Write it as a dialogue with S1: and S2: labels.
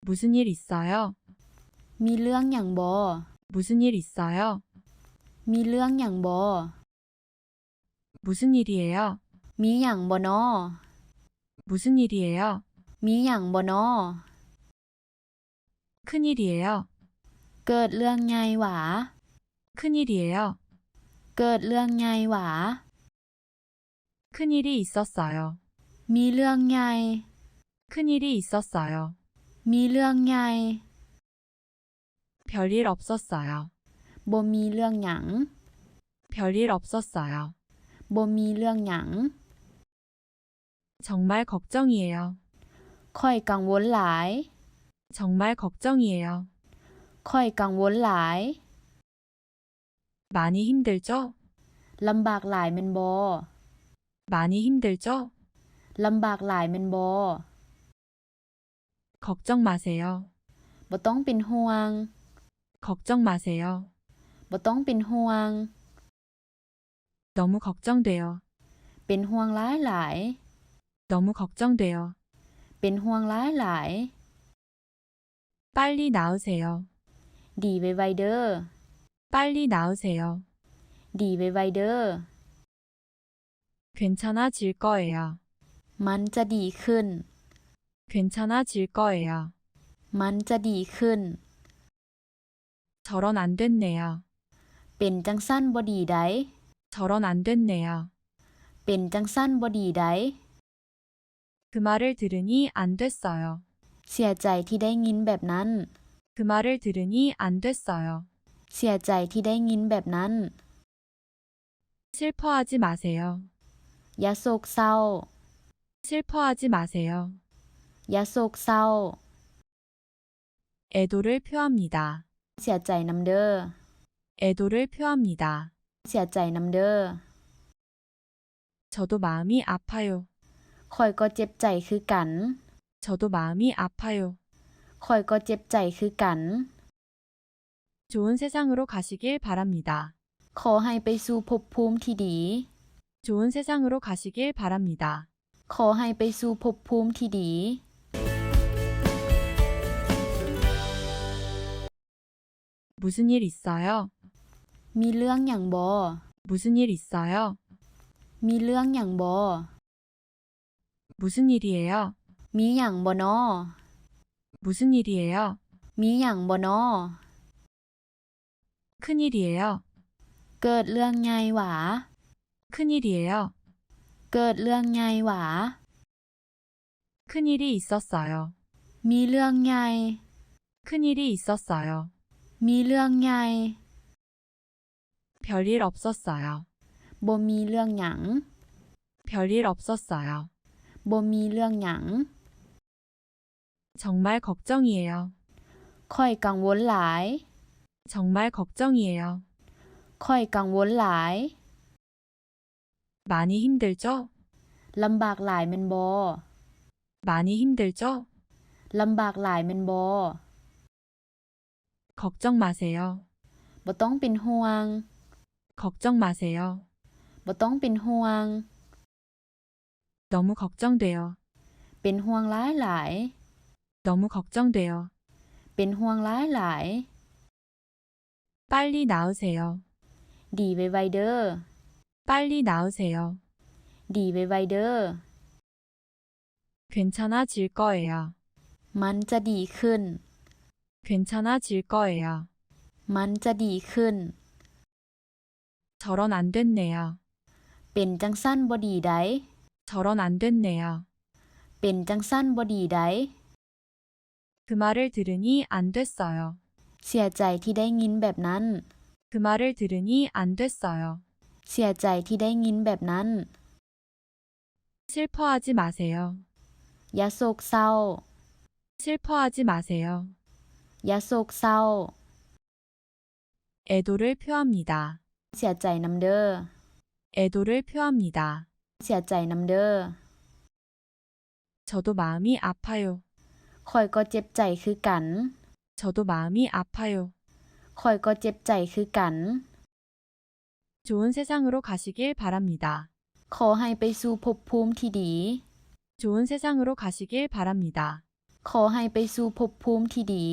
S1: 무슨 일 있어요?
S2: มีเรื่องหยังบ่
S1: 무슨 일 있어요?
S2: มีเรื่องหยังบ่
S1: 무슨 일이에요?
S2: มีหยังบ่น้อ
S1: 무슨 일이에요?
S2: มีหยังบ่น้อ
S1: 큰일이에요.
S2: เกิดเรื่องใหญ่หวา
S1: 큰일이에요.
S2: เกิดเรื่องใหญ่หวา
S1: 큰일이 있었어요.
S2: มีเรื่องใหญ่
S1: 큰일이 있었어요.
S2: มีเรื่องใหญ่
S1: 별일 없었어요.
S2: บ่มีเรื่องหยัง
S1: 별일 없었어요.
S2: บ่มีเรื่องหยัง
S1: 정말 걱정이에요.
S2: ค่อยกังวลหลาย
S1: 정말 걱정이에요.
S2: ค่อยกังวลหลาย
S1: 많이 힘들죠?
S2: ลำบากหลายแม่นบ่
S1: 많이 힘들죠?
S2: ลำบากหลายแม่นบ่
S1: 걱정 마세요.
S2: บ่ต้องเป็นห่วง
S1: 걱정 마세요.
S2: บ่ต้องเป็นห่วง
S1: 너무 걱정돼요.
S2: เป็นห่วงหลายหลาย
S1: 너무 걱정돼요.
S2: เป็นห่วงหลายหลาย
S1: 빨리 나으세요.
S2: ดีไวๆเด้อ
S1: 빨리 나으세요.
S2: ดีไวๆเด้อ
S1: 괜찮아질 거예요.
S2: มันจะดีขึ้น
S1: 괜찮아질 거예요.
S2: มันจะดีขึ้น
S1: 저런 안 됐네요.
S2: เป็นจังซั่นบ่ดีใด
S1: 저런 안 됐네요.
S2: เป็นจังซั่นบ่ดีใด
S1: 그 말을 들으니 안 됐어요.
S2: เสียใจที่ได้ยินแบบนั้น
S1: 그 말을 들으니 안 됐어요.
S2: เสียใจที่ได้ยินแบบนั้น
S1: 슬퍼하지 마세요.
S2: อย่าโศกเศร้า
S1: 슬퍼하지 마세요.
S2: อย่าโศกเศร้า
S1: 애도를 표합니다.
S2: เสียใจนำเด้อ
S1: 애도를 표합니다.
S2: เสียใจนำเด้อ
S1: 저도 마음이 아파요.
S2: ข้อยก็เจ็บใจคือกัน
S1: 저도 마음이 아파요.
S2: ข้อยก็เจ็บใจคือกัน
S1: 좋은 세상으로 가시길 바랍니다.
S2: ขอให้ไปสู่ภพภูมิที่ดี
S1: 좋은 세상으로 가시길 바랍니다.
S2: ขอให้ไปสู่ภพภูมิที่ดี
S1: 무슨 일 있어요?
S2: มีเรื่องหยังบ่
S1: 무슨 일 있어요?
S2: มีเรื่องหยังบ่
S1: 무슨 일이에요?
S2: มีหยังบ่น้อ
S1: 무슨 일이에요?
S2: มีหยังบ่น้อ
S1: 큰일이에요.
S2: เกิดเรื่องใหญ่หวา
S1: 큰일이에요.
S2: เกิดเรื่องใหญ่หวา
S1: 큰일이 있었어요.
S2: มีเรื่องใหญ่
S1: 큰일이 있었어요.
S2: มีเรื่องใหญ่
S1: 별일 없었어요.
S2: บ่มีเรื่องหยัง
S1: 별일 없었어요.
S2: บ่มีเรื่องหยัง
S1: 정말 걱정이에요.
S2: ค่อยกังวลหลาย
S1: 정말 걱정이에요.
S2: ค่อยกังวลหลาย
S1: 많이 힘들죠?
S2: ลำบากหลายแม่นบ่
S1: 많이 힘들죠?
S2: ลำบากหลายแม่นบ่
S1: 걱정 마세요.
S2: บ่ต้องเป็นห่วง
S1: 걱정 마세요.
S2: บ่ต้องเป็นห่วง
S1: 너무 걱정돼요.
S2: เป็นห่วงหลายหลาย
S1: 너무 걱정돼요.
S2: เป็นห่วงหลายหลาย
S1: 빨리 나으세요.
S2: ดีไวๆเด้อ
S1: 빨리 나으세요.
S2: ดีไวๆเด้อ
S1: 괜찮아질 거예요.
S2: มันจะดีขึ้น
S1: 괜찮아질 거예요.
S2: มันจะดีขึ้น
S1: 저런 안 됐네요.
S2: เป็นจังซั่นบ่ดีใด
S1: 저런 안 됐네요.
S2: เป็นจังซั่นบ่ดีใด
S1: 그 말을 들으니 안 됐어요.
S2: เสียใจที่ได้ยินแบบนั้น
S1: 그 말을 들으니 안 됐어요.
S2: เสียใจที่ได้ยินแบบนั้น
S1: 슬퍼하지 마세요.
S2: อย่าโศกเศร้า
S1: 슬퍼하지 마세요.
S2: อย่าโศกเศร้า
S1: 애도를 표합니다.
S2: เสียใจนำเด้อ
S1: 애도를 표합니다.
S2: เสียใจนำเด้อ
S1: 저도 마음이 아파요.
S2: ข้อยก็เจ็บใจคือกัน
S1: 저도 마음이 아파요.
S2: ข้อยก็เจ็บใจคือกัน
S1: 좋은 세상으로 가시길 바랍니다.
S2: ขอให้ไปสู่ภพภูมิที่ดี
S1: 좋은 세상으로 가시길 바랍니다.
S2: ขอให้ไปสู่ภพภูมิที่ดี